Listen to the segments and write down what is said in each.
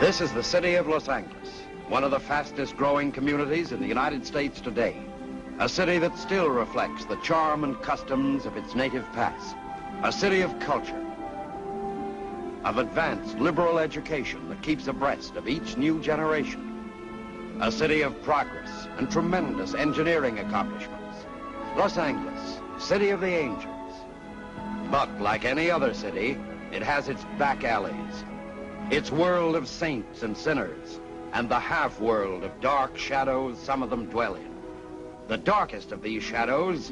This is the city of Los Angeles, one of the fastest growing communities in the United States today. A city that still reflects the charm and customs of its native past. A city of culture, of advanced liberal education that keeps abreast of each new generation. A city of progress and tremendous engineering accomplishments. Los Angeles, city of the angels. But like any other city, it has its back alleys, its world of saints and sinners, and the half-world of dark shadows some of them dwell in. The darkest of these shadows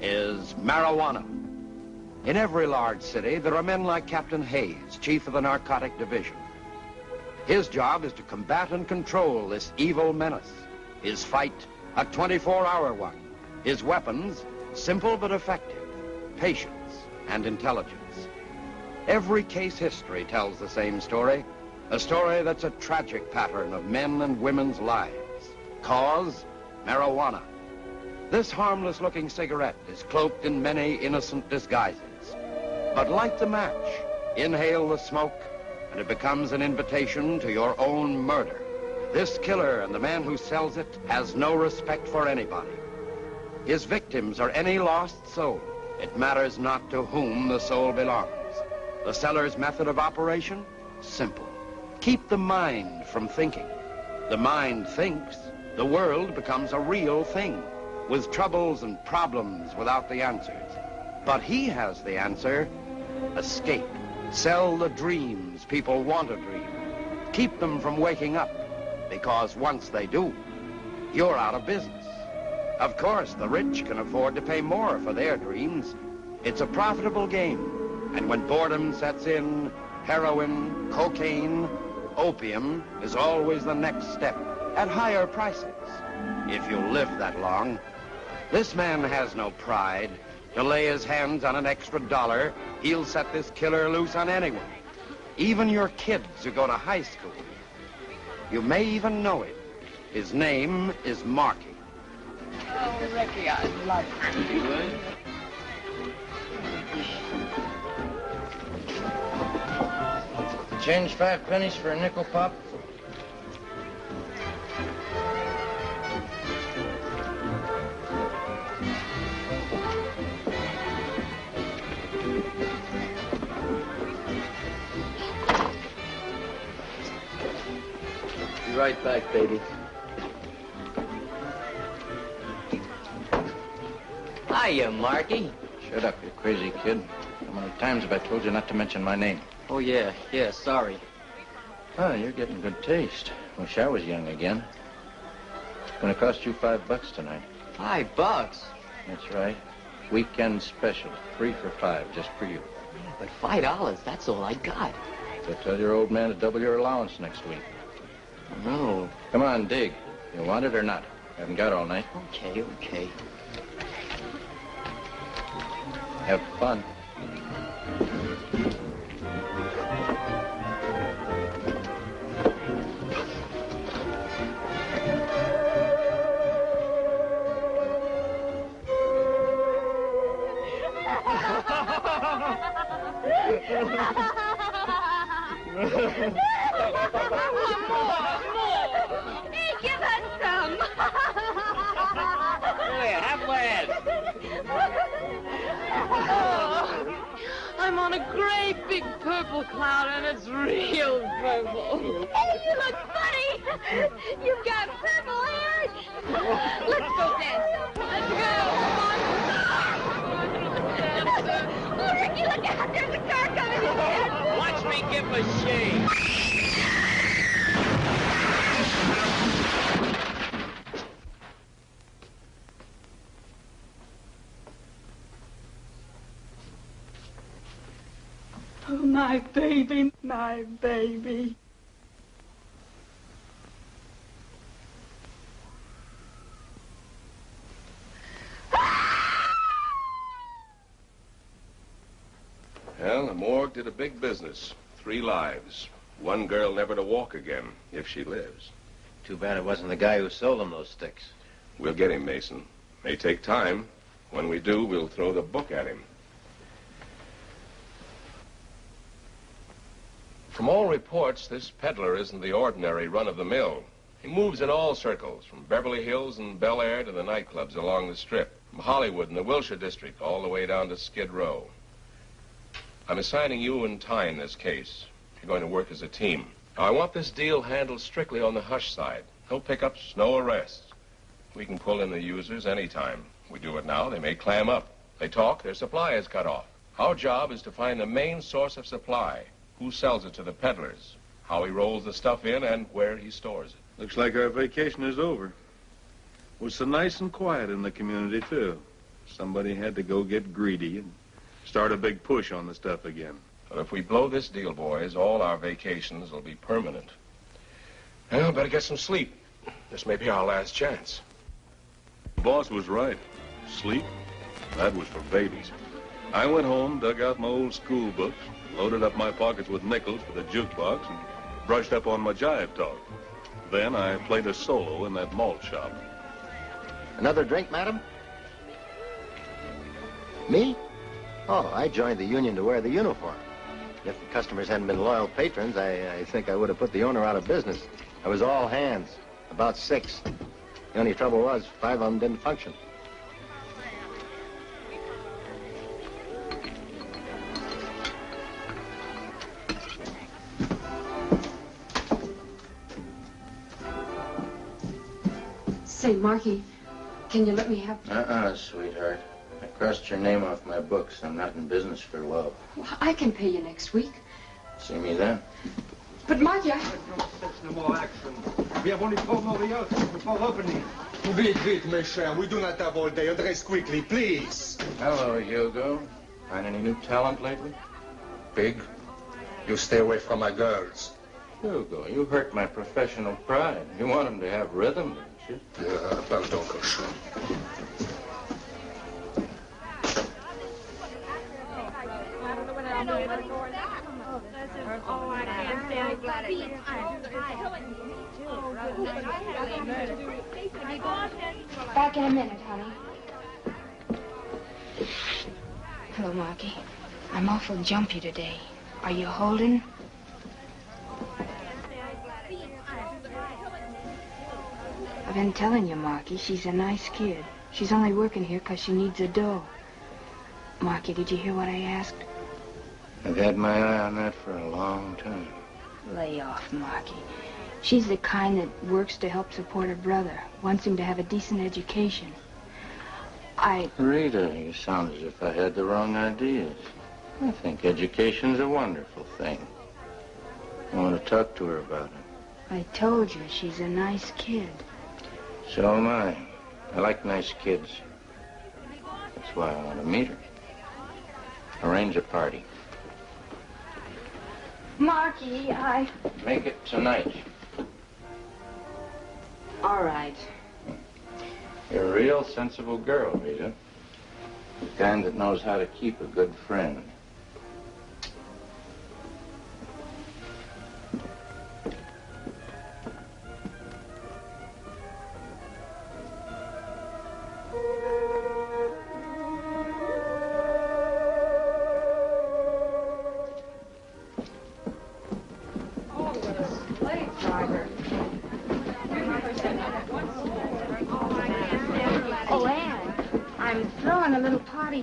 is marijuana. In every large city, there are men like Captain Hayes, chief of the narcotic division. His job is to combat and control this evil menace. His fight, a 24-hour one. His weapons, simple but effective, patience and intelligence. Every case history tells the same story, a story that's a tragic pattern of men and women's lives. Cause, marijuana. This harmless-looking cigarette is cloaked in many innocent disguises. But light the match, inhale the smoke, and it becomes an invitation to your own murder. This killer and the man who sells it has no respect for anybody. His victims are any lost soul. It matters not to whom the soul belongs. The seller's method of operation? Simple. Keep the mind from thinking. The mind thinks, the world becomes a real thing, with troubles and problems without the answers. But he has the answer: escape. Sell the dreams people want to dream. Keep them from waking up, because once they do, you're out of business. Of course, the rich can afford to pay more for their dreams. It's a profitable game. And when boredom sets in, heroin, cocaine, opium is always the next step, at higher prices, if you live that long. This man has no pride. To lay his hands on an extra $1, he'll set this killer loose on anyone, even your kids who go to high school. You may even know him. His name is Marky. Oh, Ricky, I love you. Change 5 pennies for a nickel pop? Be right back, baby. Hiya, Marky. Shut up, you crazy kid. How many times have I told you not to mention my name? Oh, yeah, sorry. Oh, you're getting good taste. Wish I was young again. It's gonna cost you $5 tonight. $5? That's right. Weekend special. 3 for $5, just for you. Yeah, but $5, that's all I got. So tell your old man to double your allowance next week. No. Come on, dig. You want it or not? Haven't got all night. Okay. Have fun. Hey, give us some. Here, have one. I'm on a great big purple cloud, and it's real purple. Hey, you look funny. You've got purple hair. Let's go dance. Let's go. Oh, Ricky, look out. There's a car coming in. Watch me give a shake. Oh, my baby, my baby. Well, the morgue did a big business. 3 lives. 1 girl never to walk again, if she lives. Too bad it wasn't the guy who sold them those sticks. We'll get him, Mason. May take time. When we do, we'll throw the book at him. From all reports, this peddler isn't the ordinary run-of-the-mill. He moves in all circles, from Beverly Hills and Bel Air to the nightclubs along the Strip, from Hollywood and the Wilshire District all the way down to Skid Row. I'm assigning you and Ty in this case. You're going to work as a team. Now, I want this deal handled strictly on the hush side. No pickups, no arrests. We can pull in the users anytime. We do it now, they may clam up. They talk, their supply is cut off. Our job is to find the main source of supply. Who sells it to the peddlers, how he rolls the stuff in, and where he stores it. Looks like our vacation is over. It was so nice and quiet in the community, too. Somebody had to go get greedy and start a big push on the stuff again. But if we blow this deal, boys, all our vacations will be permanent. Well, better get some sleep. This may be our last chance. The boss was right. Sleep? That was for babies. I went home, dug out my old school books, loaded up my pockets with nickels for the jukebox, and brushed up on my jive talk. Then I played a solo in that malt shop. Another drink, madam? Me? Oh, I joined the union to wear the uniform. If the customers hadn't been loyal patrons, I think I would have put the owner out of business. I was all hands, about 6. The only trouble was 5 of them didn't function. Say, Marky, can you let me have... Sweetheart. I crossed your name off my books. I'm not in business for love. Well, I can pay you next week. See me then? But, Marky, No more action. We have only 4 more years before opening. Vite, vite, mes chers. We do not have all day. Dress quickly, please. Hello, Hugo. Find any new talent lately? Pig, you stay away from my girls. Hugo, you hurt my professional pride. You want them to have rhythm, didn't you? Pardon, cochon. back in a minute, honey. Hello, Marky. I'm awful jumpy today. Are you holding? I've been telling you, Marky, she's a nice kid. She's only working here because she needs a dough. Marky, did you hear what I asked? I've had my eye on that for a long time. Lay off, Marky. She's the kind that works to help support her brother, wants him to have a decent education. Rita, you sound as if I had the wrong ideas. I think education's a wonderful thing. I want to talk to her about it. I told you, she's a nice kid. So am I. I like nice kids. That's why I want to meet her. Arrange a party. Marky, Make it tonight. All right. You're a real sensible girl, Rita. The kind that knows how to keep a good friend.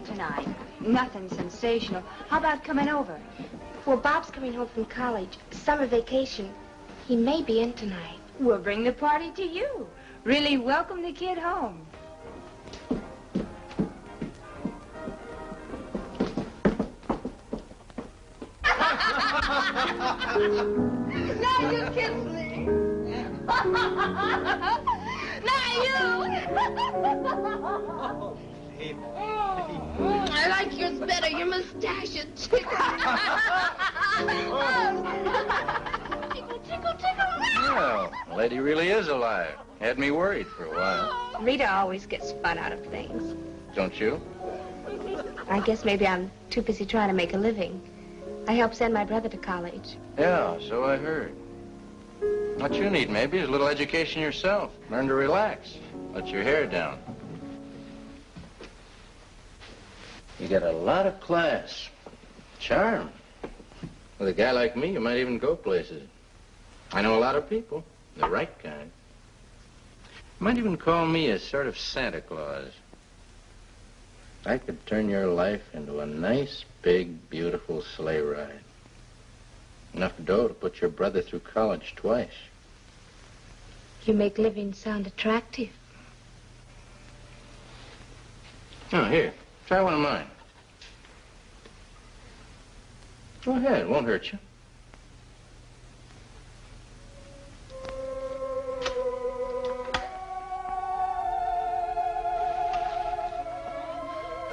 Tonight. Nothing sensational. How about coming over? Well, Bob's coming home from college. Summer vacation. He may be in tonight. We'll bring the party to you. Really welcome the kid home. Now you kiss me. Now you. I like yours better. Your mustache is tickle. Tickle, tickle, tickle. Well, the lady really is a liar. Had me worried for a while. Rita always gets fun out of things. Don't you? I guess maybe I'm too busy trying to make a living. I helped send my brother to college. Yeah, so I heard. What you need, maybe, is a little education yourself. Learn to relax. Let your hair down. You got a lot of class. Charm. With a guy like me, you might even go places. I know a lot of people, the right kind. You might even call me a sort of Santa Claus. I could turn your life into a nice, big, beautiful sleigh ride. Enough dough to put your brother through college twice. You make living sound attractive. Oh, here, try one of mine. Go ahead, it won't hurt you.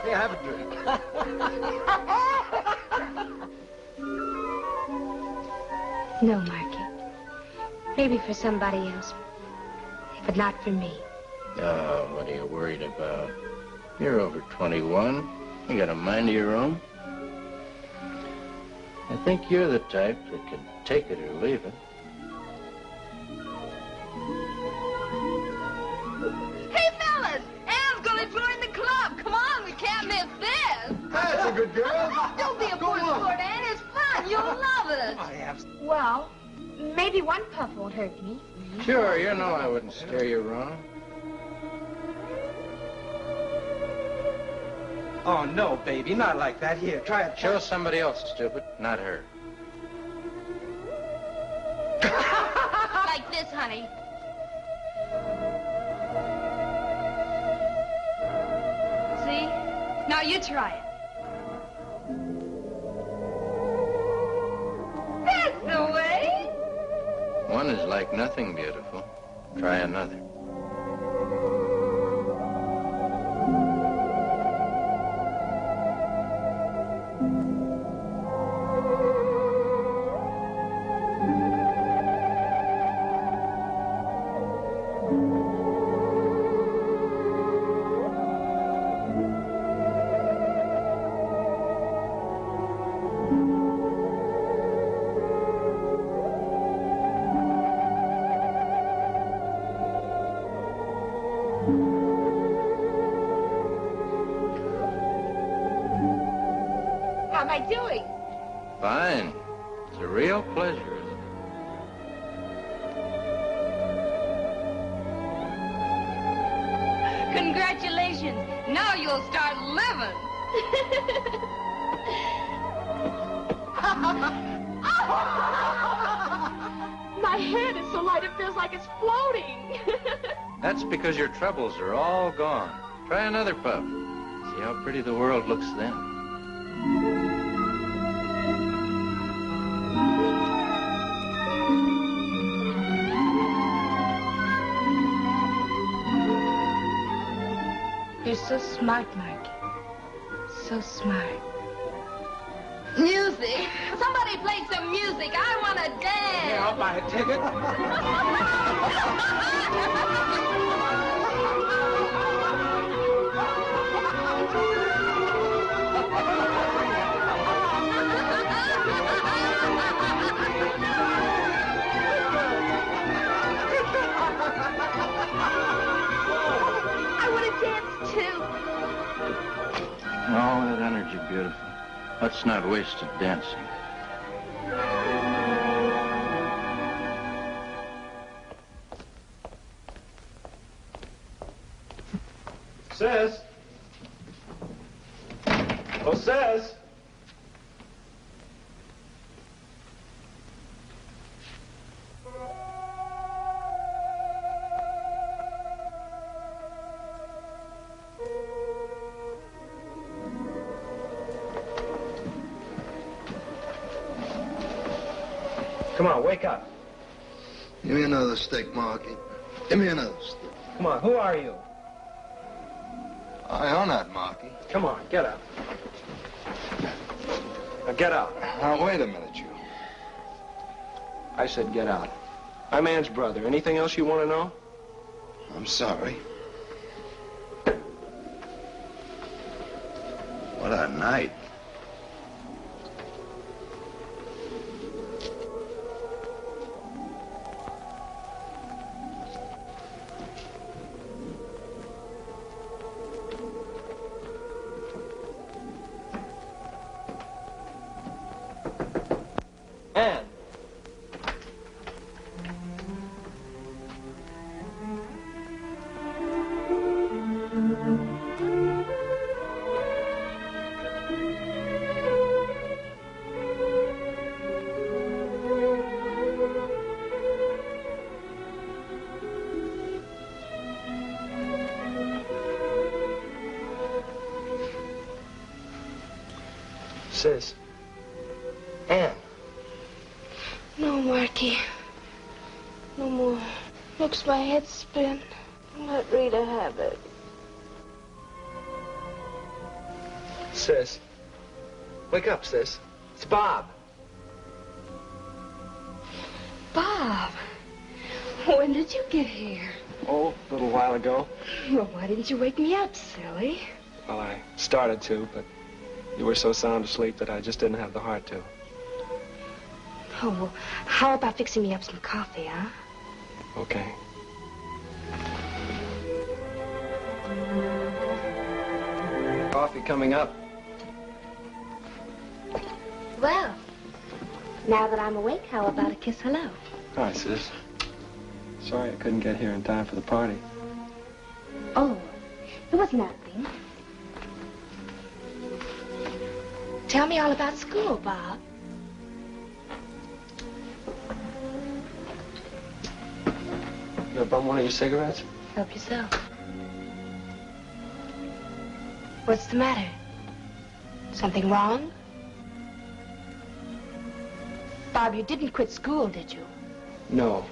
Here, have a drink. No, Marky. Maybe for somebody else, but not for me. Oh, what are you worried about? You're over 21. You got a mind of your own. I think you're the type that can take it or leave it. Hey, fellas! Anne's gonna join the club. Come on, we can't miss this. That's a good girl. Don't be a poor sport, Anne. It's fun. You'll love it. I have... Well, maybe one puff won't hurt me. Sure, you know I wouldn't steer you wrong. Oh, no, baby, not like that. Here, try it. Show somebody else, stupid, not her. Like this, honey. See? Now you try it. That's the way. One is like nothing beautiful. Try another. How am I doing? Fine. It's a real pleasure, isn't it? Congratulations. Now you'll start living. My head is so light it feels like it's floating. That's because your troubles are all gone. Try another puff. See how pretty the world looks then. You're so smart, Marky. So smart. Music. Somebody play some music. I want to dance. Yeah, I'll buy a ticket. I want to dance too. Oh, that energy, beautiful. Let's not waste it dancing. Sis. Oh, sis. Come on, wake up. Give me another stick, Marky. Give me another stick. Come on, who are you? I own that, Marky. Come on, get up. Now get out. Now, wait a minute, you. I said get out. I'm Ann's brother. Anything else you want to know? I'm sorry. What a night. Sis. Ann. No, Marky. No more. Makes my head spin. Let Rita have it. Sis. Wake up, sis. It's Bob. Bob. When did you get here? Oh, a little while ago. Well, why didn't you wake me up, silly? Well, I started to, but you were so sound asleep that I just didn't have the heart to. Oh, well, how about fixing me up some coffee, huh? Okay. Coffee coming up. Well, now that I'm awake, how about a kiss hello? Hi, sis. Sorry I couldn't get here in time for the party. Oh, it was nothing. Tell me all about school, Bob. You gonna bum one of your cigarettes? Help yourself. What's the matter? Something wrong? Bob, you didn't quit school, did you? No.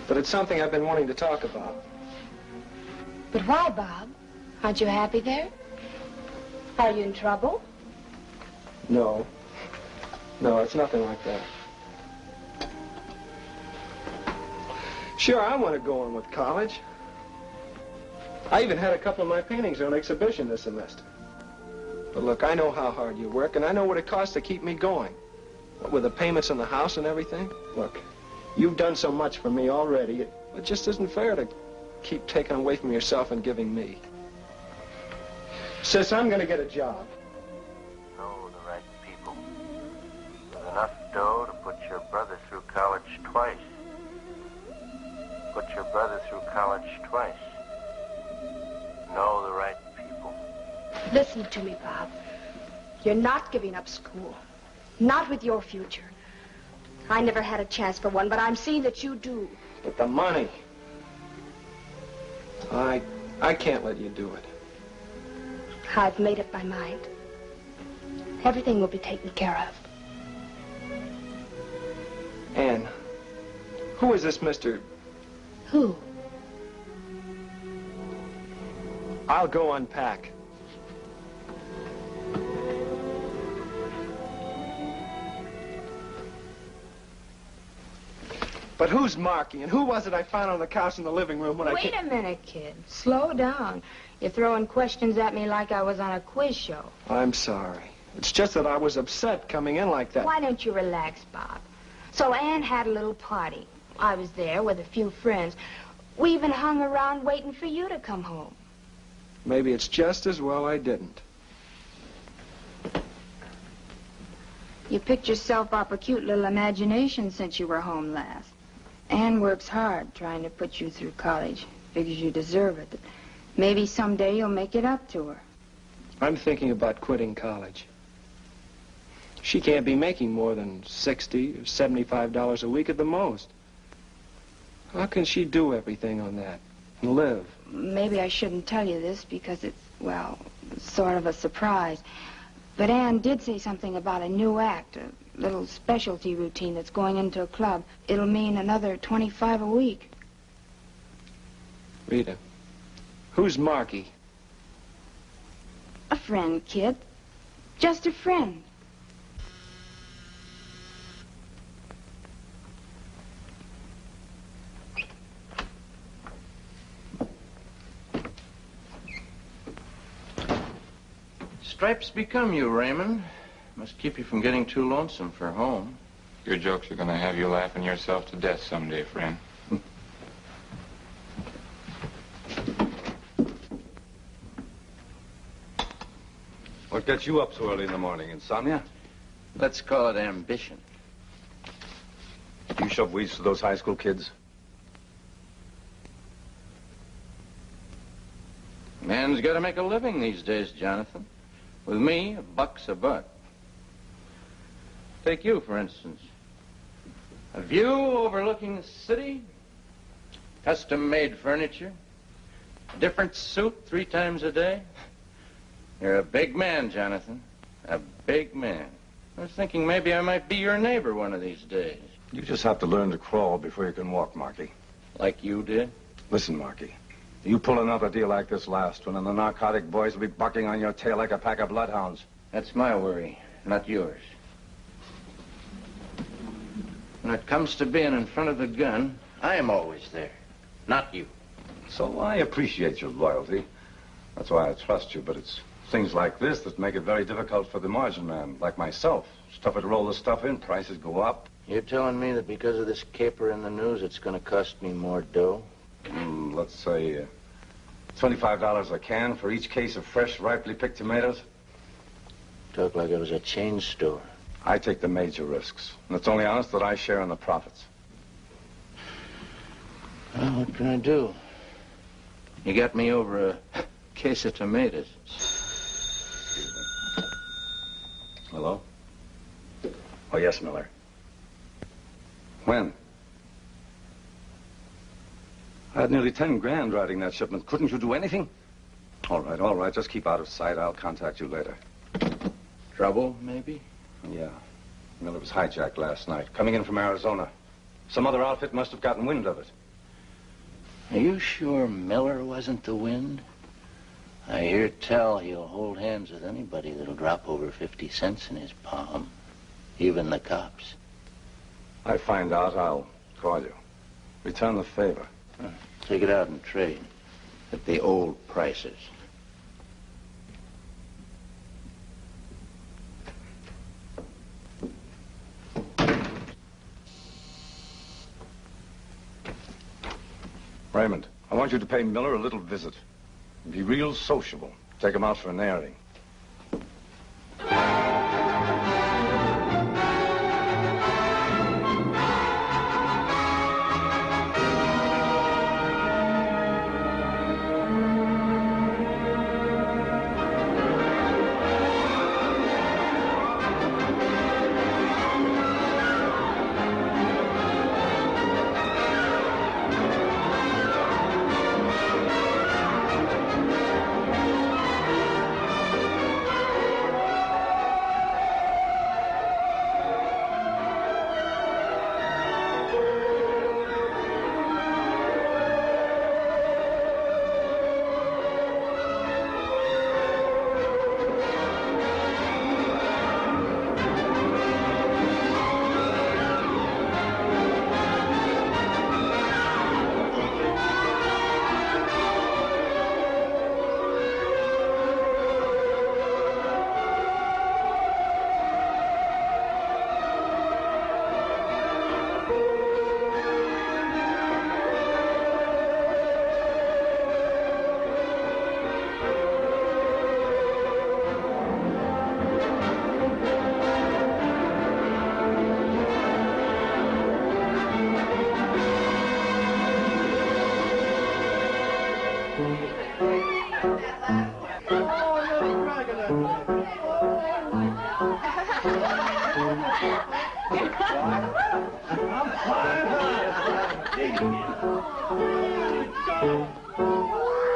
But it's something I've been wanting to talk about. But why, Bob? Aren't you happy there? Are you in trouble? No. No, it's nothing like that. Sure, I want to go on with college. I even had a couple of my paintings on exhibition this semester. But look, I know how hard you work, and I know what it costs to keep me going. What with the payments on the house and everything. Look, you've done so much for me already. It just isn't fair to keep taking away from yourself and giving me. Sis, I'm going to get a job. Know the right people. With enough dough to put your brother through college twice. Put your brother through college twice. Know the right people. Listen to me, Bob. You're not giving up school. Not with your future. I never had a chance for one, but I'm seeing that you do. But the money. I can't let you do it. I've made up my mind. Everything will be taken care of. Ann, who is this Mr. Who? I'll go unpack. But who's Marky, and who was it I found on the couch in the living room when Wait a minute, kid. Slow down. You're throwing questions at me like I was on a quiz show. I'm sorry. It's just that I was upset coming in like that. Why don't you relax, Bob? So Ann had a little party. I was there with a few friends. We even hung around waiting for you to come home. Maybe it's just as well I didn't. You picked yourself up a cute little imagination since you were home last. Ann works hard trying to put you through college. Figures you deserve it. Maybe someday you'll make it up to her. I'm thinking about quitting college. She can't be making more than $60 or $75 a week at the most. How can she do everything on that and live? Maybe I shouldn't tell you this because it's, well, sort of a surprise. But Ann did say something about a new act, a little specialty routine that's going into a club. It'll mean another $25 a week. Rita, who's Marky? A friend, kid. Just a friend. Stripes become you, Raymond. Must keep you from getting too lonesome for home. Your jokes are going to have you laughing yourself to death someday, friend. What gets you up so early in the morning? Insomnia? Let's call it ambition. You shove weeds to those high school kids? Man's got to make a living these days, Jonathan. With me, a buck's a buck. Take you, for instance. A view overlooking the city, custom-made furniture, different suit 3 times a day. You're a big man, Jonathan. A big man. I was thinking maybe I might be your neighbor one of these days. You just have to learn to crawl before you can walk, Marky. Like you did? Listen, Marky. You pull another deal like this last one, and the narcotic boys will be bucking on your tail like a pack of bloodhounds. That's my worry, not yours. When it comes to being in front of the gun, I am always there, not you. So I appreciate your loyalty. That's why I trust you, but it's things like this that make it very difficult for the margin man, like myself. Stuff it, roll the stuff in, prices go up. You're telling me that because of this caper in the news, it's going to cost me more dough? Let's say $25 a can for each case of fresh, ripely picked tomatoes. Talk like it was a chain store. I take the major risks, and it's only honest that I share in the profits. Well, what can I do? You got me over a case of tomatoes. Excuse me. Hello? Oh, yes, Miller. When? I had nearly 10 grand riding that shipment. Couldn't you do anything? All right. Just keep out of sight. I'll contact you later. Trouble, maybe? Yeah. Miller was hijacked last night, coming in from Arizona. Some other outfit must have gotten wind of it. Are you sure Miller wasn't the wind? I hear tell he'll hold hands with anybody that'll drop over 50 cents in his palm. Even the cops. I find out, I'll call you. Return the favor. Take it out and trade at the old prices. Raymond, I want you to pay Miller a little visit. Be real sociable. Take him out for an airing.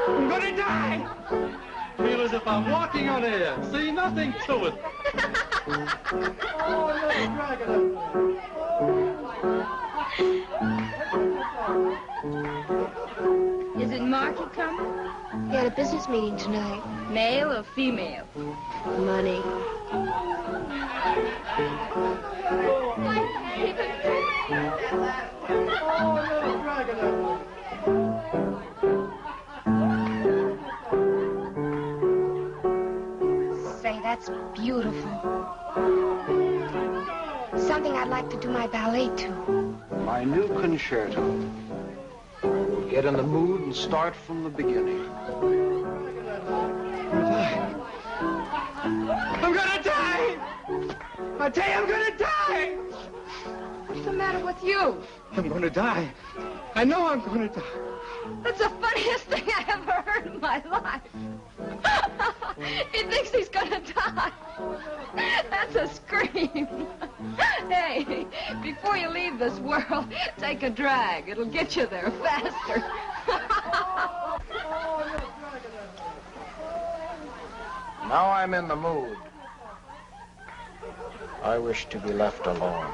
I'm gonna die! Feel as if I'm walking on air. See, nothing to it. Is it Marky coming? He had a business meeting tonight. Male or female? Money. Say, that's beautiful. Something I'd like to do my ballet to. My new concerto. We'll get in the mood and start from the beginning. I'm gonna die! I tell you, I'm gonna die! What's the matter with you? I'm gonna die. I know I'm gonna die. That's the funniest thing I ever heard in my life. He thinks he's gonna die. That's a scream. Hey, before you leave this world, take a drag. It'll get you there faster. Now I'm in the mood. I wish to be left alone.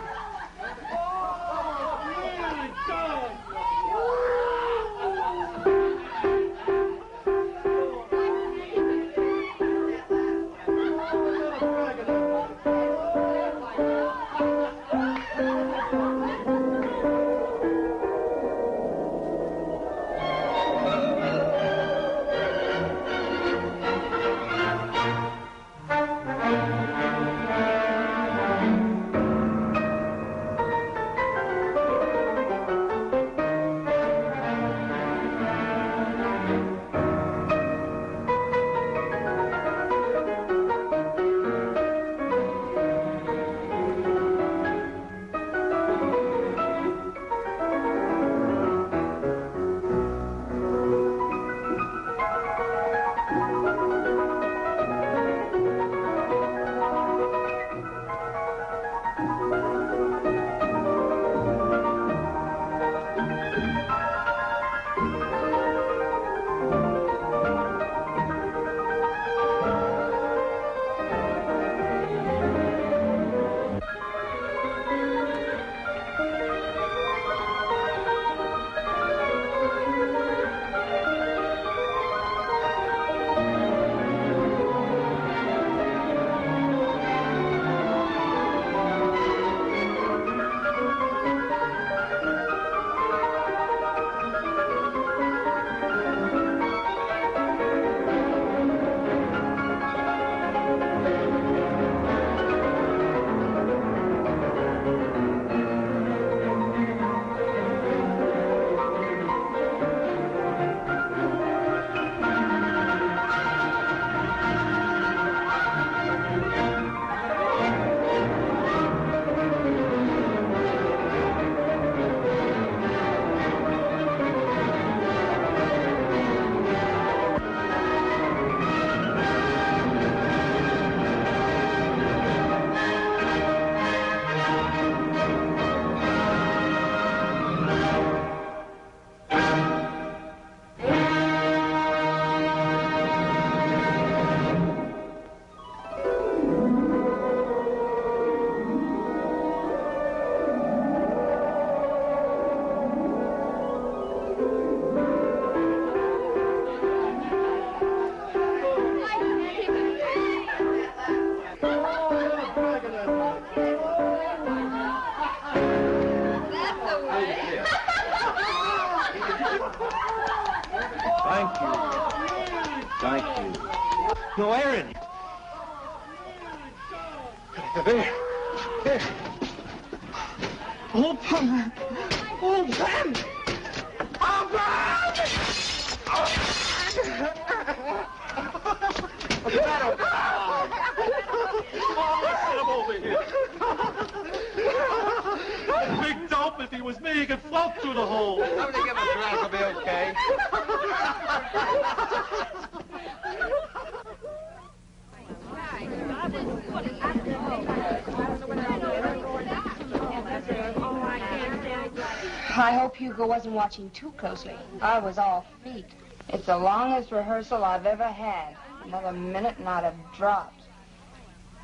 Thank you. Thank you. No, Aaron. There. There. Open. Open. What's the matter? Get him over here. Big dope, if he was me, he could float through the hole. Somebody give him a drink, he'll be okay. I hope Hugo wasn't watching too closely. I was all feet. It's the longest rehearsal I've ever had. Another minute and I'd have dropped.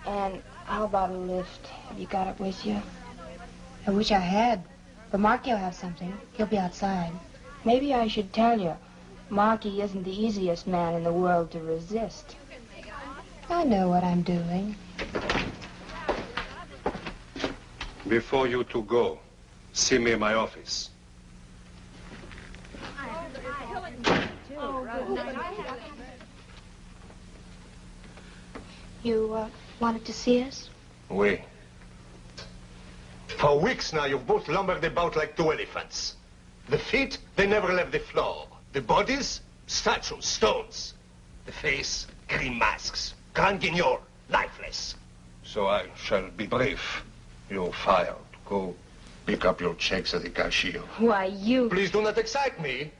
And how about a lift? Have you got it with you? I wish I had. But Marky'll have something. He'll be outside. Maybe I should tell you, Marky isn't the easiest man in the world to resist. I know what I'm doing. Before you two go, see me in my office. You, wanted to see us? Oui. For weeks now, you've both lumbered about like two elephants. The feet, they never left the floor. The bodies, statues, stones. The face, green masks. Grand Guignol, lifeless. So I shall be brief. You're fired. Go pick up your checks at the cashier. Why, you... Please do not excite me.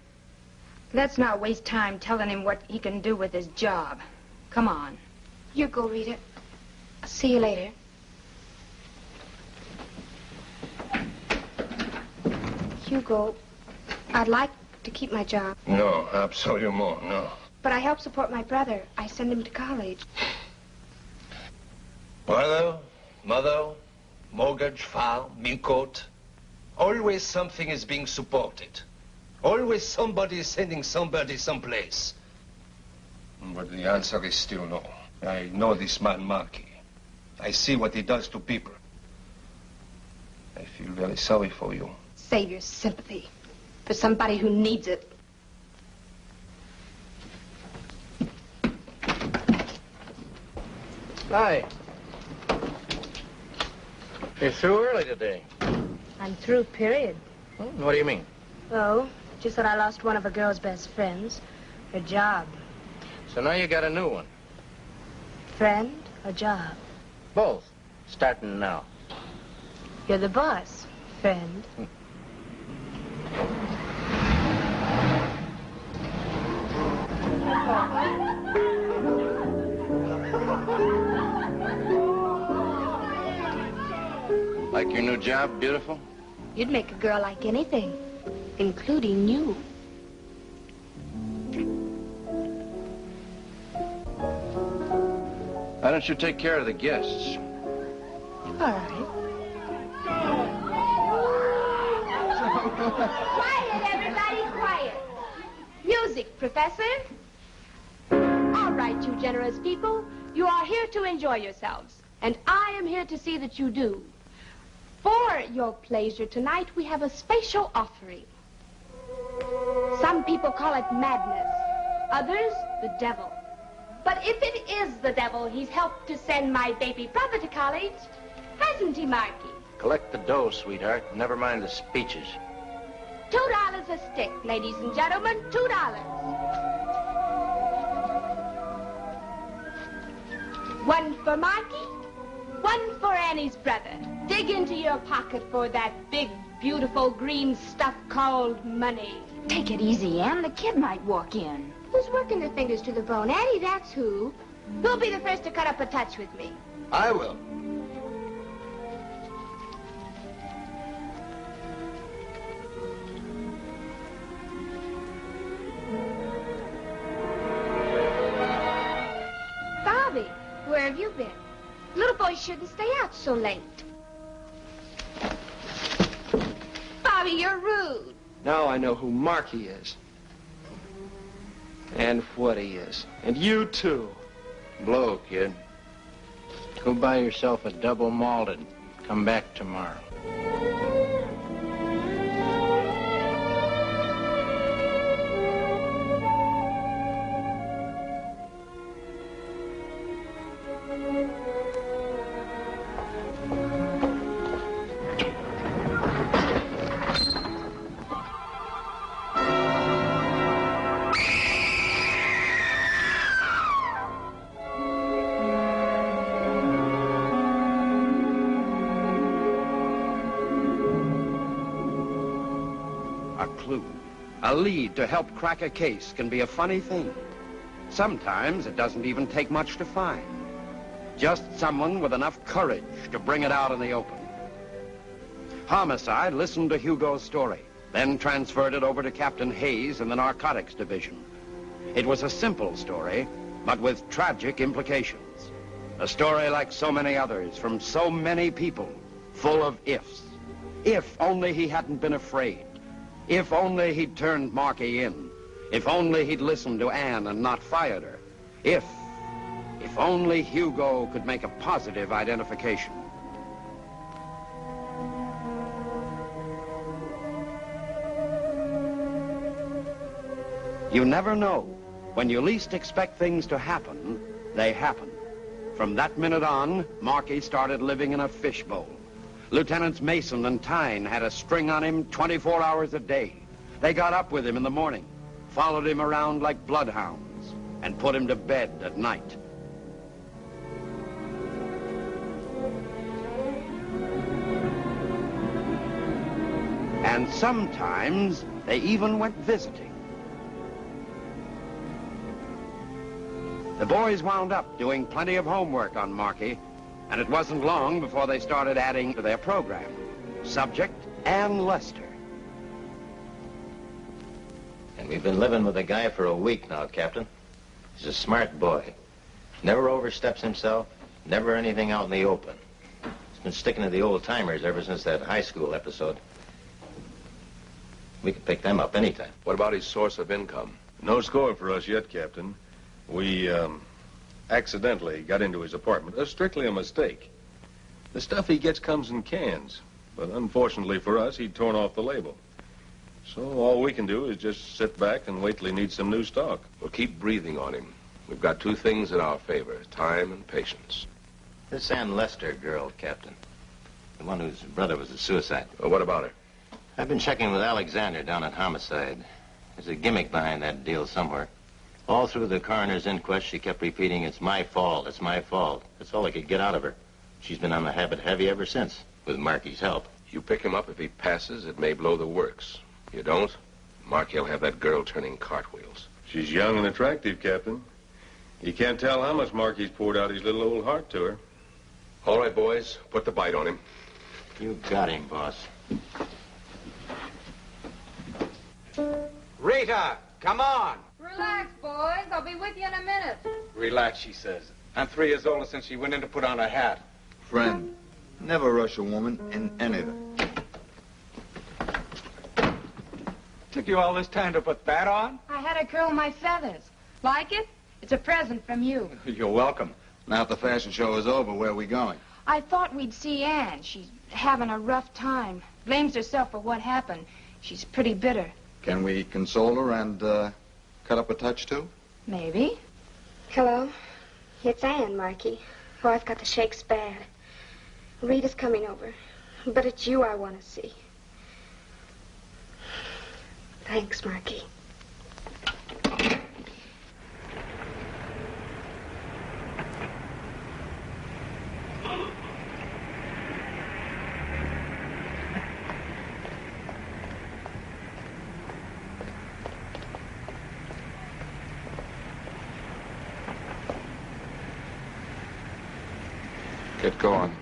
Let's not waste time telling him what he can do with his job. Come on. You go, Rita. I'll see you later. Hugo, I'd like to keep my job. No, absolutely no. But I help support my brother. I send him to college. Brother, Mother, mortgage, farm, milk coat. Always something is being supported. Always somebody is sending somebody someplace. But the answer is still no. I know this man, Marky. I see what he does to people. I feel very sorry for you. Save your sympathy for somebody who needs it. Hi. You're through early today. I'm through, period. What do you mean? Oh, just that I lost one of a girl's best friends. Her job. So now you got a new one. Friend or job? Both. Starting now. You're the boss, friend. Like your new job, beautiful? You'd make a girl like anything, including you. Why don't you take care of the guests? All right. Quiet, everybody, quiet. Music, Professor. All right, you generous people. You are here to enjoy yourselves, and I am here to see that you do. For your pleasure tonight, we have a special offering. Some people call it madness, others the devil. But if it is the devil, he's helped to send my baby brother to college, hasn't he, Marky? Collect the dough, sweetheart. Never mind the speeches. $2 a stick, ladies and gentlemen, $2. One for Marky, one for Annie's brother. Dig into your pocket for that big, beautiful green stuff called money. Take it easy, Ann. The kid might walk in. Who's working their fingers to the bone? Annie, that's who. Who'll be the first to cut up a touch with me? I will. Bobby, where have you been? Little boys shouldn't stay out so late. Bobby, you're rude. Now I know who Marky is. And what he is. And you, too. Blow, kid. Go buy yourself a double malted. Come back tomorrow. A lead to help crack a case can be a funny thing. Sometimes it doesn't even take much to find. Just someone with enough courage to bring it out in the open. Homicide listened to Hugo's story, then transferred it over to Captain Hayes in the Narcotics Division. It was a simple story, but with tragic implications. A story like so many others from so many people, full of ifs. If only he hadn't been afraid. If only he'd turned Marky in. If only he'd listened to Anne and not fired her. If only Hugo could make a positive identification. You never know. When you least expect things to happen, they happen. From that minute on, Marky started living in a fishbowl. Lieutenants Mason and Tyne had a string on him 24 hours a day. They got up with him in the morning, followed him around like bloodhounds, and put him to bed at night. And sometimes they even went visiting. The boys wound up doing plenty of homework on Marky, and it wasn't long before they started adding to their program. Subject, Ann Lester. And we've been living with a guy for a week now, Captain. He's a smart boy. Never oversteps himself, never anything out in the open. It's been sticking to the old-timers ever since that high school episode. We could pick them up anytime. What about his source of income? No score for us yet, Captain. We, accidentally got into his apartment. Strictly a mistake. The stuff he gets comes in cans. But unfortunately for us, he'd torn off the label. So all we can do is just sit back and wait till he needs some new stock. We'll keep breathing on him. We've got two things in our favor, time and patience. This Ann Lester girl, Captain. The one whose brother was a suicide. Well, what about her? I've been checking with Alexander down at Homicide. There's a gimmick behind that deal somewhere. All through the coroner's inquest, she kept repeating, "It's my fault, it's my fault." That's all I could get out of her. She's been on the habit heavy ever since, with Marky's help. You pick him up, if he passes, it may blow the works. You don't, Marky'll have that girl turning cartwheels. She's young and attractive, Captain. You can't tell how much Marky's poured out his little old heart to her. All right, boys, put the bite on him. You got him, boss. Rita, come on. Relax, boys. I'll be with you in a minute. Relax, she says. I'm 3 years older since she went in to put on her hat. Friend, never rush a woman in anything. Took you all this time to put that on? I had to curl my feathers. Like it? It's a present from you. You're welcome. Now that the fashion show is over, where are we going? I thought we'd see Ann. She's having a rough time. Blames herself for what happened. She's pretty bitter. Can we console her and cut up a touch, too? Maybe. Hello. It's Ann, Marky. Oh, I've got the shakes bad. Rita's coming over. But it's you I want to see. Thanks, Marky. Get going.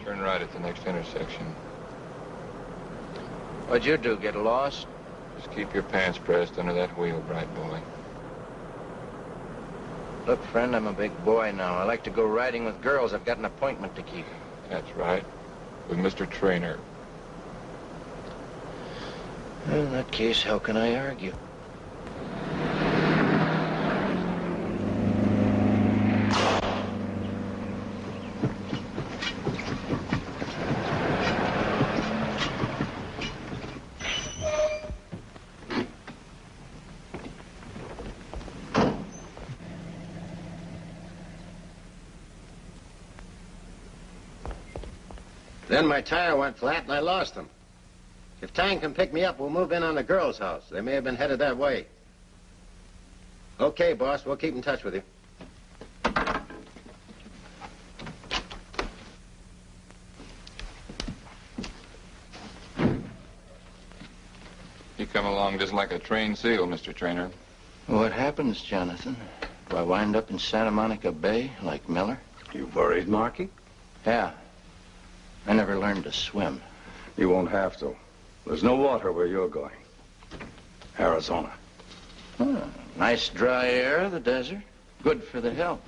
Turn right at the next intersection. What'd you do, get lost? Just keep your pants pressed under that wheel, bright boy. Look, friend, I'm a big boy now. I like to go riding with girls. I've got an appointment to keep. That's right. With Mr. Trainer. Well, in that case, how can I argue? Then my tire went flat and I lost them. If Tang can pick me up, we'll move in on the girls' house. They may have been headed that way. Okay, boss, we'll keep in touch with you. You come along just like a trained seal, Mr. Trainer. What happens, Jonathan? Do I wind up in Santa Monica Bay like Miller? You worried, Marky? Yeah. I never learned to swim. You won't have to. There's no water where you're going. Arizona. Oh, nice dry air of the desert. Good for the health.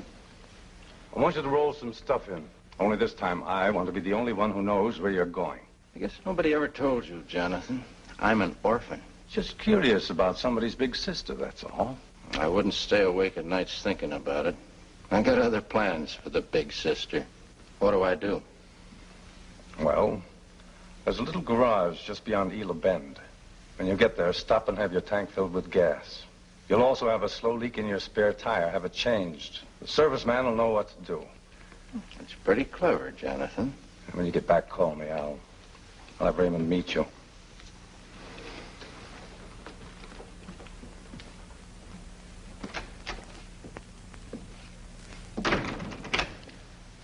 I want you to roll some stuff in. Only this time, I want to be the only one who knows where you're going. I guess nobody ever told you, Jonathan. I'm an orphan. Just curious about somebody's big sister, that's all. I wouldn't stay awake at nights thinking about it. I got other plans for the big sister. What do I do? Well, there's a little garage just beyond Ela Bend. When you get there, stop and have your tank filled with gas. You'll also have a slow leak in your spare tire. Have it changed. The serviceman will know what to do. That's pretty clever, Jonathan. And when you get back, call me. I'll have Raymond meet you.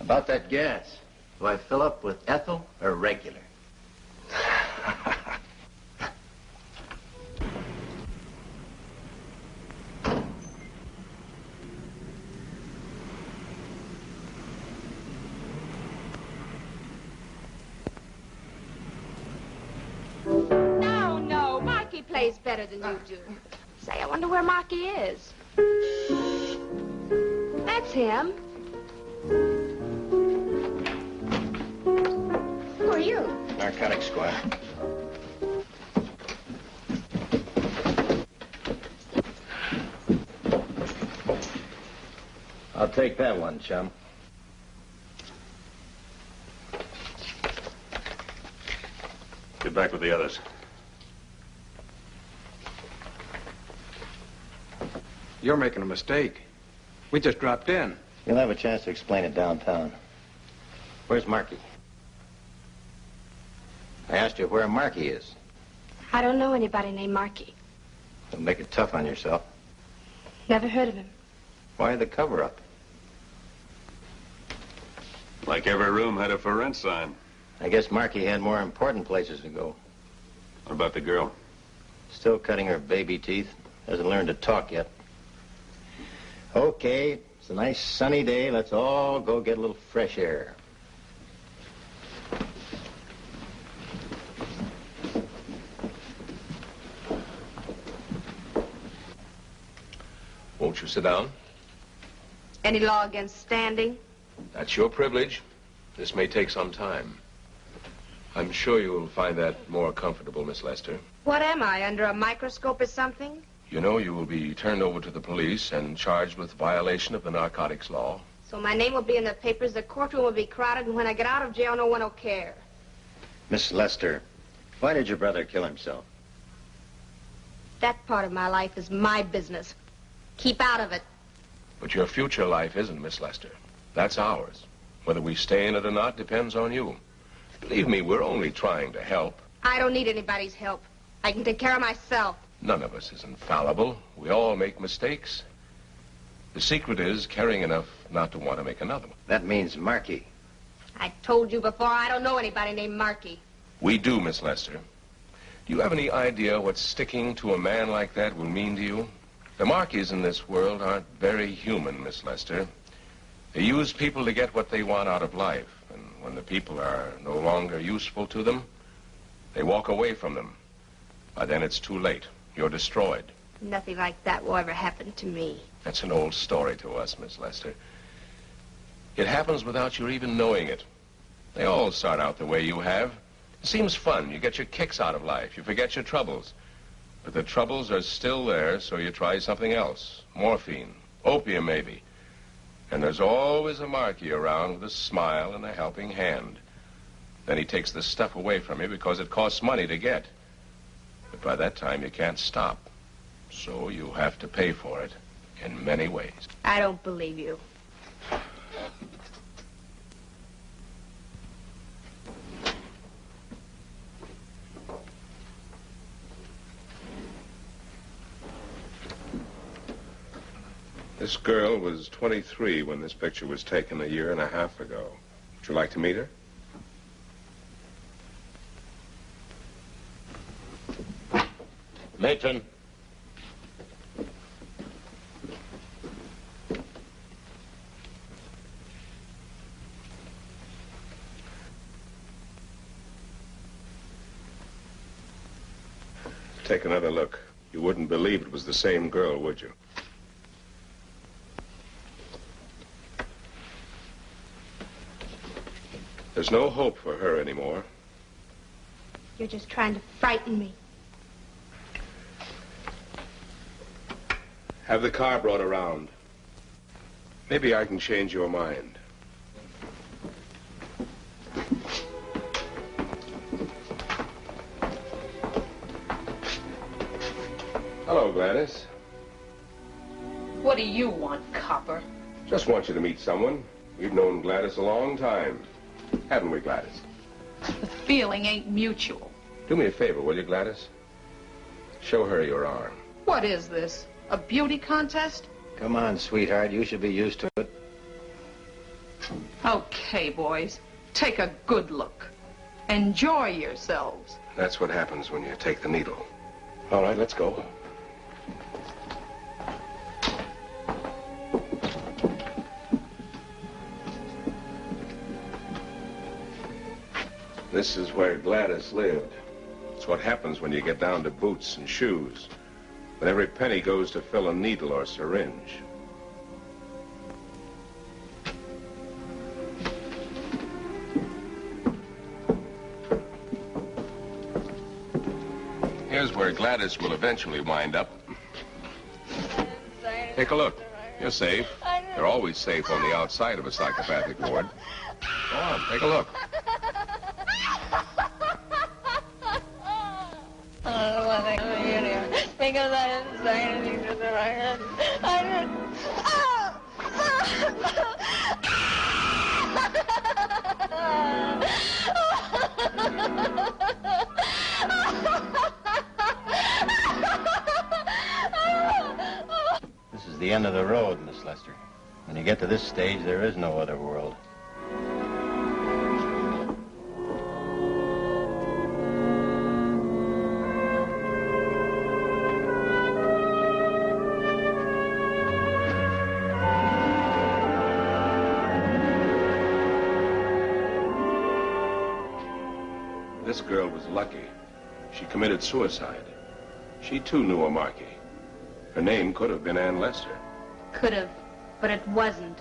About that gas, do I fill up with ethyl or regular? No, Marky plays better than you do. Say, I wonder where Marky is. That's him. Who are you? Narcotics squad. I'll take that one, chum. Get back with the others. You're making a mistake. We just dropped in. You'll have a chance to explain it downtown. Where's Marky? I asked you where Marky is. I don't know anybody named Marky. Don't make it tough on yourself. Never heard of him. Why the cover-up? Like every room had a for rent sign. I guess Marky had more important places to go. What about the girl? Still cutting her baby teeth. Hasn't learned to talk yet. Okay, it's a nice sunny day. Let's all go get a little fresh air. Won't you sit down? Any law against standing? That's your privilege. This may take some time. I'm sure you'll find that more comfortable, Miss Lester. What am I, under a microscope or something? You know you will be turned over to the police and charged with violation of the narcotics law. So my name will be in the papers, the courtroom will be crowded, and when I get out of jail, no one will care. Miss Lester, why did your brother kill himself? That part of my life is my business. Keep out of it. But your future life isn't, Miss Lester. That's ours. Whether we stay in it or not depends on you. Believe me, we're only trying to help. I don't need anybody's help. I can take care of myself. None of us is infallible. We all make mistakes. The secret is caring enough not to want to make another one. That means Marky. I told you before, I don't know anybody named Marky. We do, Miss Lester. Do you have any idea what sticking to a man like that will mean to you? The Markies in this world aren't very human, Miss Lester. They use people to get what they want out of life. And when the people are no longer useful to them, they walk away from them. By then it's too late. You're destroyed. Nothing like that will ever happen to me. That's an old story to us, Miss Lester. It happens without your even knowing it. They all start out the way you have. It seems fun. You get your kicks out of life. You forget your troubles. But the troubles are still there, so you try something else. Morphine, opium maybe. And there's always a Marky around with a smile and a helping hand. Then he takes the stuff away from you because it costs money to get. But by that time, you can't stop. So you have to pay for it in many ways. I don't believe you. This girl was 23 when this picture was taken a year and a half ago. Would you like to meet her? Matron. Take another look. You wouldn't believe it was the same girl, would you? There's no hope for her anymore. You're just trying to frighten me. Have the car brought around. Maybe I can change your mind. Hello, Gladys. What do you want, copper? Just want you to meet someone. We've known Gladys a long time. Haven't we, Gladys? The feeling ain't mutual. Do me a favor, will you, Gladys? Show her your arm. What is this? A beauty contest? Come on, sweetheart. You should be used to it. Okay, boys. Take a good look. Enjoy yourselves. That's what happens when you take the needle. All right, let's go. This is where Gladys lived. It's what happens when you get down to boots and shoes. But every penny goes to fill a needle or syringe. Here's where Gladys will eventually wind up. Take a look. You're safe. You're always safe on the outside of a psychopathic ward. Go on, take a look. I don't want to come here because I didn't say anything to the record. I didn't. This is the end of the road, Miss Lester. When you get to this stage, there is no other world. This girl was lucky. She committed suicide. She, too, knew a Markey. Her name could have been Ann Lester. Could have, but it wasn't.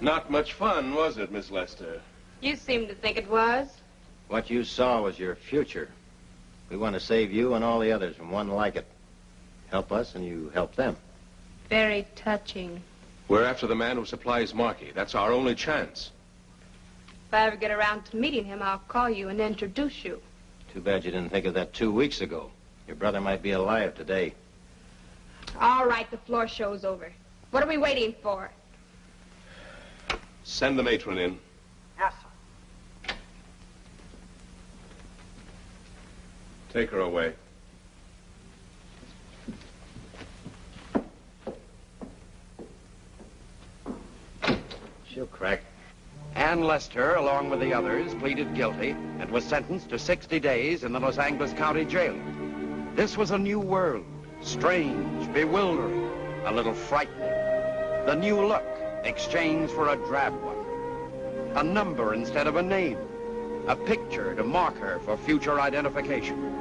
Not much fun, was it, Miss Lester? You seem to think it was. What you saw was your future. We want to save you and all the others from one like it. Help us and you help them. Very touching. We're after the man who supplies Markey. That's our only chance. If I ever get around to meeting him, I'll call you and introduce you. Too bad you didn't think of that 2 weeks ago. Your brother might be alive today. All right, the floor show's over. What are we waiting for? Send the matron in. Yes, sir. Take her away. She'll crack. Ann Lester, along with the others, pleaded guilty and was sentenced to 60 days in the Los Angeles County Jail. This was a new world, strange, bewildering, a little frightening. The new look exchanged for a drab one. A number instead of a name. A picture to mark her for future identification.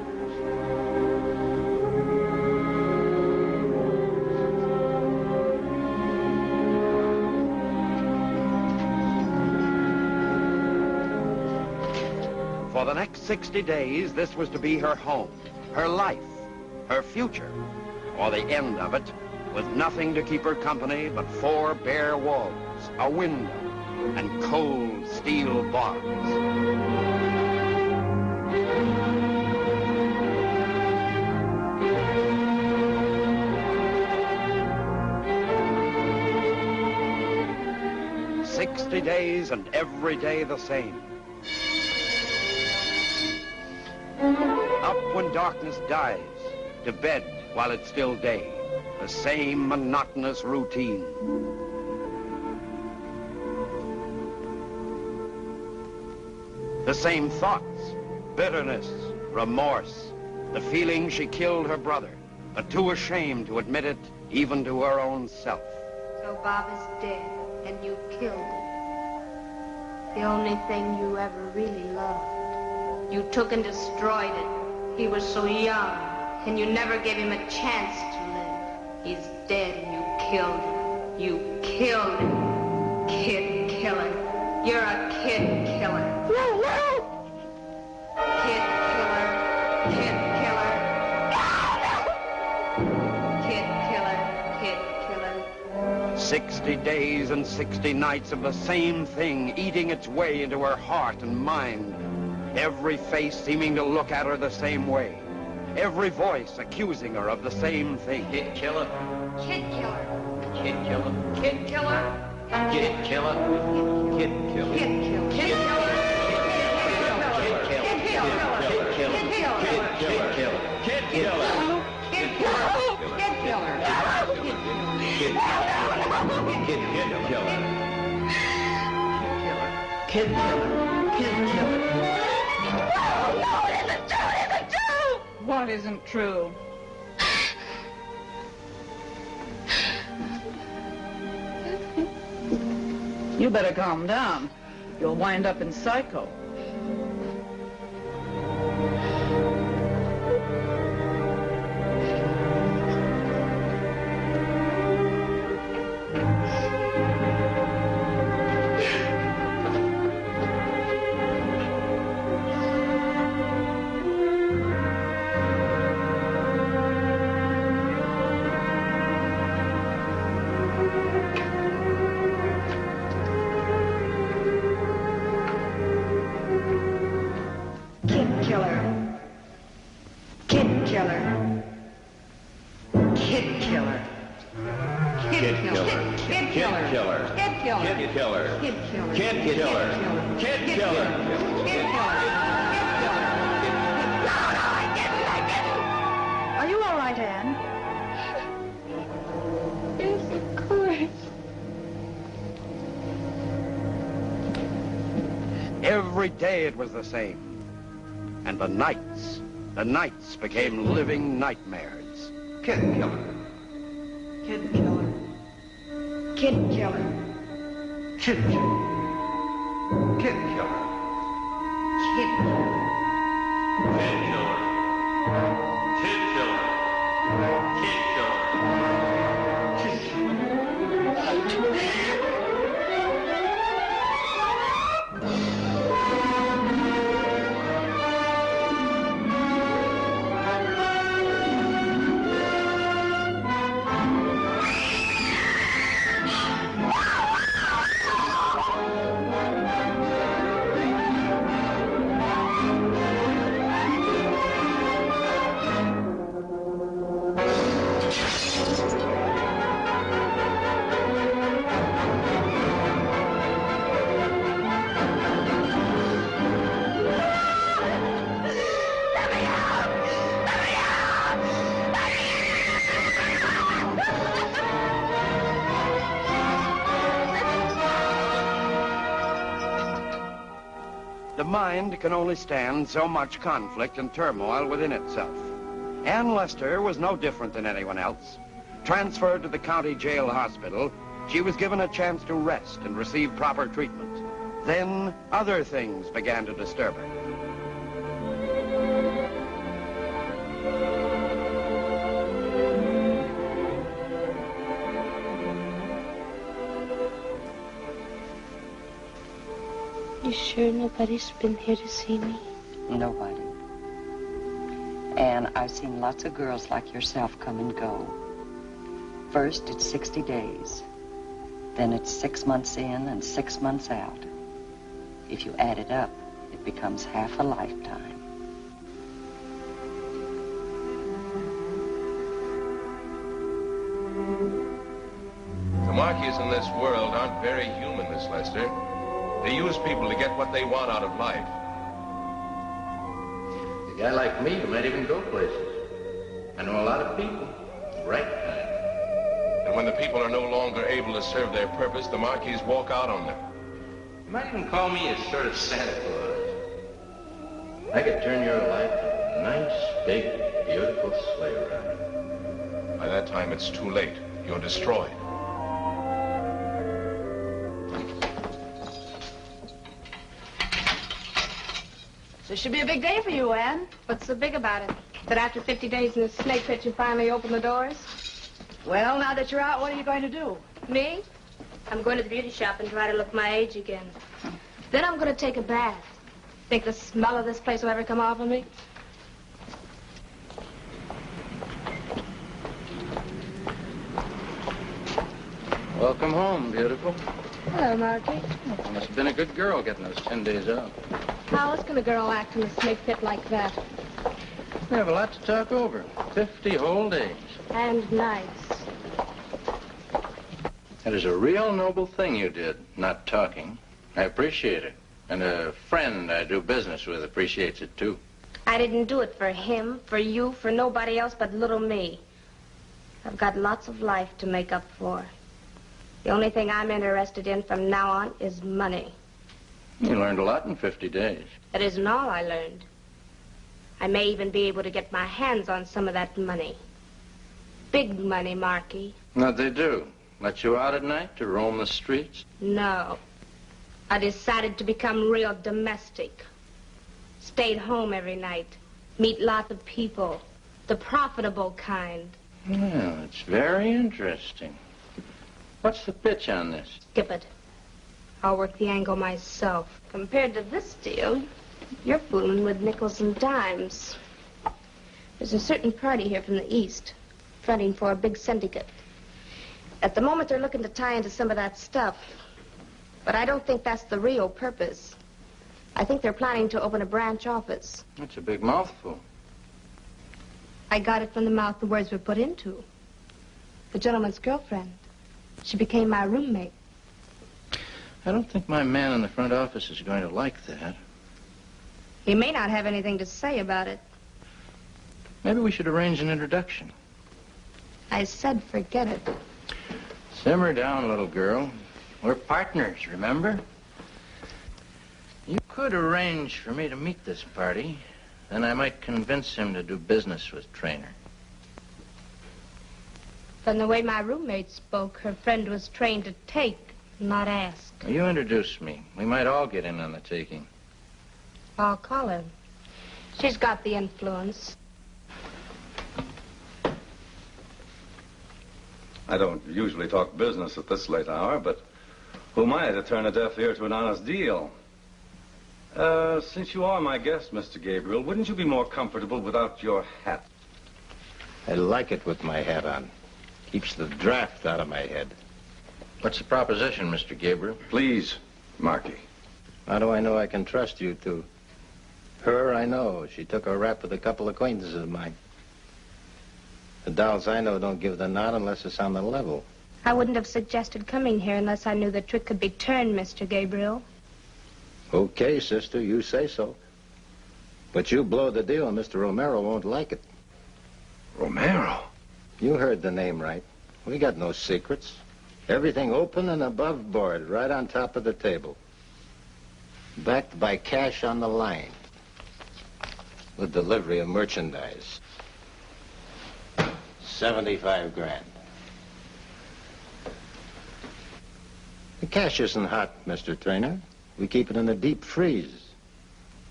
For the next 60 days, this was to be her home, her life, her future, or the end of it, with nothing to keep her company but 4 bare walls, a window, and cold steel bars. "60 days and every day the same. Up when darkness dies, to bed while it's still day. The same monotonous routine. The same thoughts, bitterness, remorse, the feeling she killed her brother, but too ashamed to admit it even to her own self. So Bob is dead, and you killed him. The only thing you ever really loved. You took and destroyed it. He was so young, and you never gave him a chance to live. He's dead, and you killed him. You killed him. Kid killer. You're a kid killer. Kid killer. Kid killer. Kid killer. Kid killer. 60 days and 60 nights of the same thing eating its way into her heart and mind. Every face seeming to look at her the same way. Every voice accusing her of the same thing. Kid killer. Kid killer. Kid killer. Kid killer. Kid killer. Kid killer. Kid killer. Kid killer. Kid killer. Kid killer. Kid killer. Kid killer. Kid killer. Kid killer. Kid killer. No, it isn't true. It isn't true. What isn't true? You better calm down. You'll wind up in psycho. Are you all right, Anne? Yes, of course. Every day it was the same. And the nights became living nightmares. Kid killer. Kid killer. Kid killer. Kid killer. Kid killer. Kid killer. Kid killer. Kid killer. Kid killer. Kid killer. The mind can only stand so much conflict and turmoil within itself. Ann Lester was no different than anyone else. Transferred to the county jail hospital, she was given a chance to rest and receive proper treatment. Then other things began to disturb her. You sure nobody's been here to see me? Nobody. And I've seen lots of girls like yourself come and go. First, it's 60 days. Then it's 6 months in and 6 months out. If you add it up, it becomes half a lifetime. The Marquis in this world aren't very human, Miss Lester. They use people to get what they want out of life. A guy like me, you might even go places. I know a lot of people. Right kind. And when the people are no longer able to serve their purpose, the Marquis walk out on them. You might even call me a sort of Santa Claus. I could turn your life into a nice, big, beautiful sleigh ride. By that time, it's too late. You're destroyed. This should be a big day for you, Anne. What's so big about it? That after 50 days in the snake pit, you finally open the doors? Well, now that you're out, what are you going to do? Me? I'm going to the beauty shop and try to look my age again. Then I'm going to take a bath. Think the smell of this place will ever come off of me? Welcome home, beautiful. Hello, Margie. You must have been a good girl getting those 10 days out. How else can a girl act in a snake pit like that? We have a lot to talk over. 50 whole days. And nice. That is a real noble thing you did, not talking. I appreciate it. And a friend I do business with appreciates it, too. I didn't do it for him, for you, for nobody else but little me. I've got lots of life to make up for. The only thing I'm interested in from now on is money. You learned a lot in 50 days. That isn't all I learned. I may even be able to get my hands on some of that money. Big money, Marky. What'd they do? Let you out at night to roam the streets? No. I decided to become real domestic. Stayed home every night. Meet lots of people. The profitable kind. Well, it's very interesting. What's the pitch on this? Skip it. I'll work the angle myself. Compared to this deal, you're fooling with nickels and dimes. There's a certain party here from the East, fronting for a big syndicate. At the moment, they're looking to tie into some of that stuff. But I don't think that's the real purpose. I think they're planning to open a branch office. That's a big mouthful. I got it from the mouth the words were put into. The gentleman's girlfriend. She became my roommate. I don't think my man in the front office is going to like that. He may not have anything to say about it. Maybe we should arrange an introduction. I said forget it. Simmer down, little girl. We're partners, remember? You could arrange for me to meet this party. Then I might convince him to do business with Traynor. From the way my roommate spoke, her friend was trained to take, not ask. You introduce me. We might all get in on the taking. I'll call her. She's got the influence. I don't usually talk business at this late hour, but who am I to turn a deaf ear to an honest deal? Since you are my guest, Mr. Gabriel, wouldn't you be more comfortable without your hat? I like it with my hat on. Keeps the draft out of my head. What's the proposition, Mr. Gabriel? Please, Marky. How do I know I can trust you two? Her, I know. She took a rap with a couple acquaintances of mine. The dolls I know don't give the nod unless it's on the level. I wouldn't have suggested coming here unless I knew the trick could be turned, Mr. Gabriel. Okay, sister, you say so. But you blow the deal and Mr. Romero won't like it. Romero? You heard the name right. We got no secrets. Everything open and above board, right on top of the table. Backed by cash on the line. With delivery of merchandise. 75 grand. The cash isn't hot, Mr. Traynor. We keep it in a deep freeze.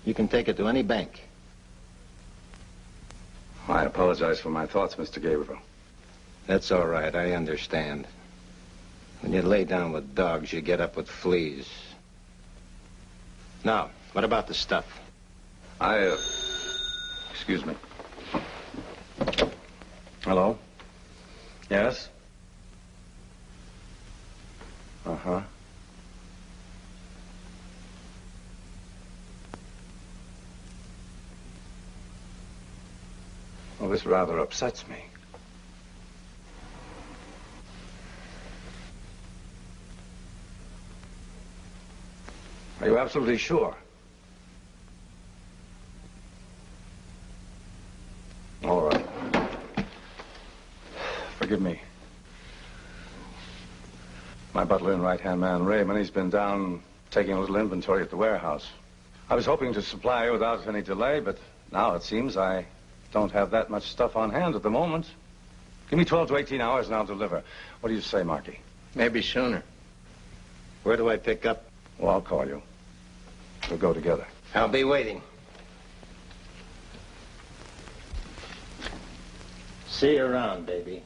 You can take it to any bank. I apologize for my thoughts, Mr. Gabriel. That's all right, I understand. When you lay down with dogs, you get up with fleas. Now, what about the stuff? Excuse me. Hello? Yes? Uh-huh. Well, this rather upsets me. Are you absolutely sure? All right. Forgive me. My butler and right-hand man, Raymond, he's been down taking a little inventory at the warehouse. I was hoping to supply you without any delay, but now it seems I don't have that much stuff on hand at the moment. Give me 12 to 18 hours and I'll deliver. What do you say, Marky? Maybe sooner. Where do I pick up? Well, I'll call you. We'll go together. I'll be waiting. See you around, baby.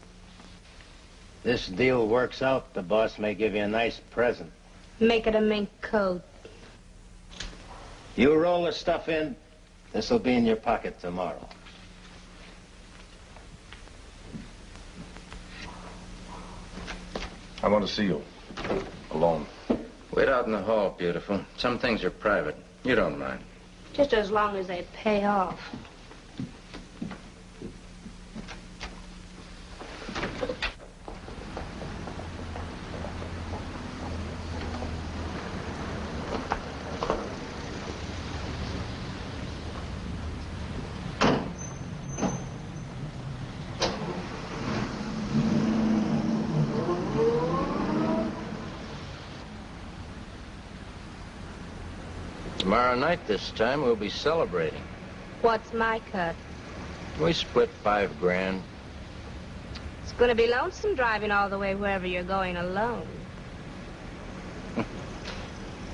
This deal works out, the boss may give you a nice present. Make it a mink coat. You roll the stuff in, this'll be in your pocket tomorrow. I want to see you. Alone. Wait out in the hall, beautiful. Some things are private. You don't mind. Just as long as they pay off. Tomorrow night this time, we'll be celebrating. What's my cut? We split 5 grand. It's going to be lonesome driving all the way wherever you're going alone.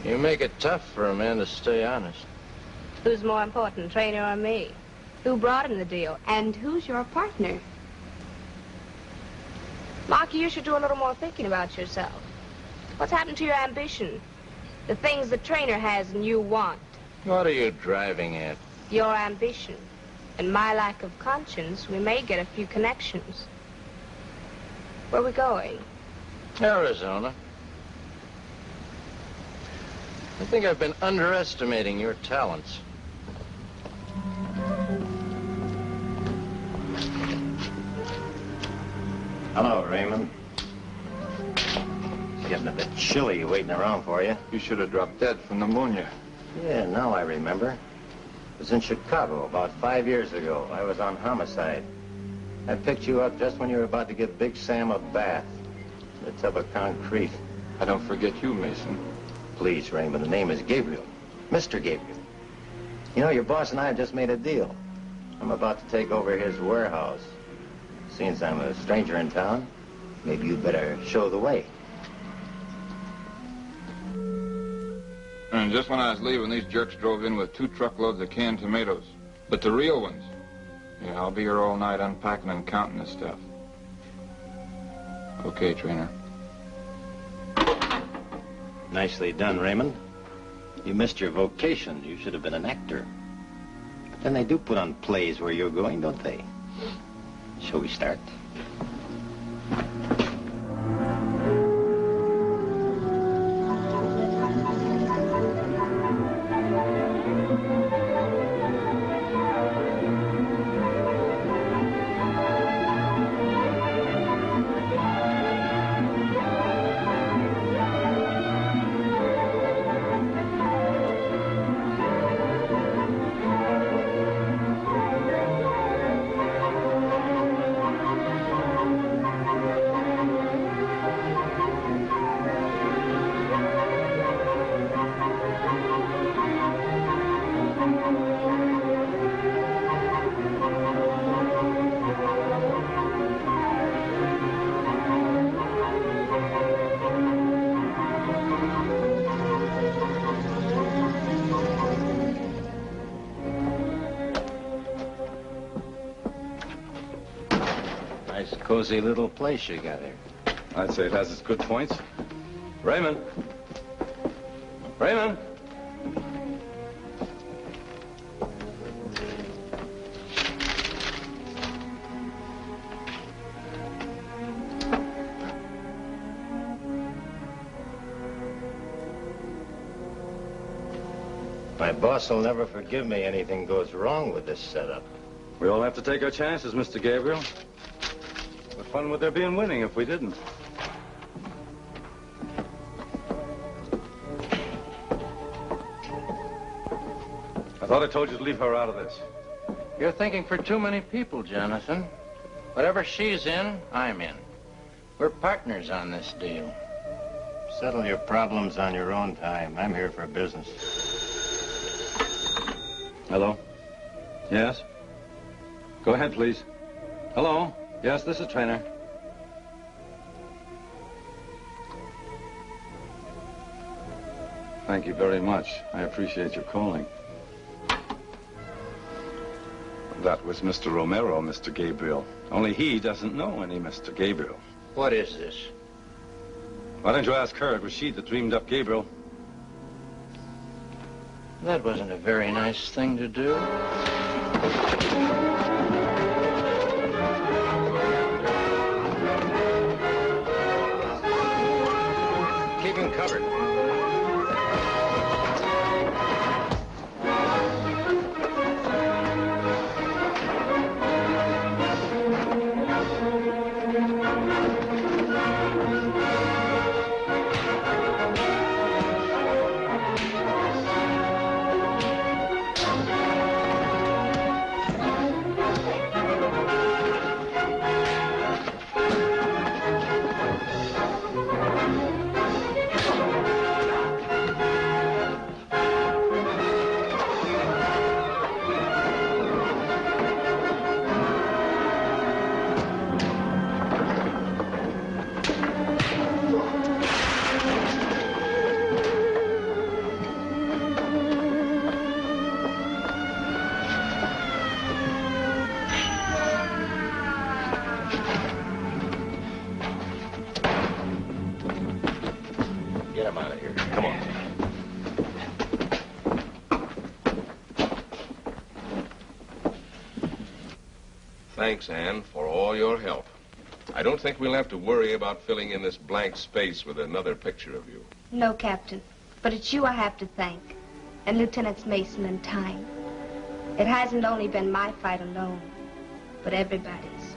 You make it tough for a man to stay honest. Who's more important, trainer or me? Who brought in the deal? And who's your partner? Marky, you should do a little more thinking about yourself. What's happened to your ambition? The things the trainer has and you want. What are you driving at? Your ambition. And my lack of conscience, we may get a few connections. Where are we going? Arizona. I think I've been underestimating your talents. Hello, Raymond. It's getting a bit chilly waiting around for you. You should have dropped dead from pneumonia. Yeah, now I remember. It was in Chicago about 5 years ago. I was on homicide. I picked you up just when you were about to give Big Sam a bath in a tub of concrete. I don't forget you, Mason. Please, Raymond, the name is Gabriel. Mr. Gabriel. You know, your boss and I have just made a deal. I'm about to take over his warehouse. Since I'm a stranger in town, maybe you'd better show the way. And just when I was leaving, these jerks drove in with 2 truckloads of canned tomatoes. But the real ones. Yeah, I'll be here all night unpacking and counting this stuff. Okay, trainer. Nicely done, Raymond. You missed your vocation. You should have been an actor. But then they do put on plays where you're going, don't they? Shall we start? Nice, cozy little place you got here. I'd say it has its good points. Raymond. Raymond. My boss will never forgive me anything goes wrong with this setup. We all have to take our chances, Mr. Gabriel. What fun would there be in winning if we didn't? I thought I told you to leave her out of this. You're thinking for too many people, Jonathan. Whatever she's in, I'm in. We're partners on this deal. Settle your problems on your own time. I'm here for business. Hello? Yes? Go ahead, please. Hello? Yes, this is Trainer. Thank you very much. I appreciate your calling. That was Mr. Romero, Mr. Gabriel. Only he doesn't know any Mr. Gabriel. What is this? Why don't you ask her? It was she that dreamed up Gabriel. That wasn't a very nice thing to do. Keep him covered. Come on. Thanks, Anne, for all your help. I don't think we'll have to worry about filling in this blank space with another picture of you. No, Captain. But it's you I have to thank. And Lieutenants Mason and Tyne. It hasn't only been my fight alone, but everybody's.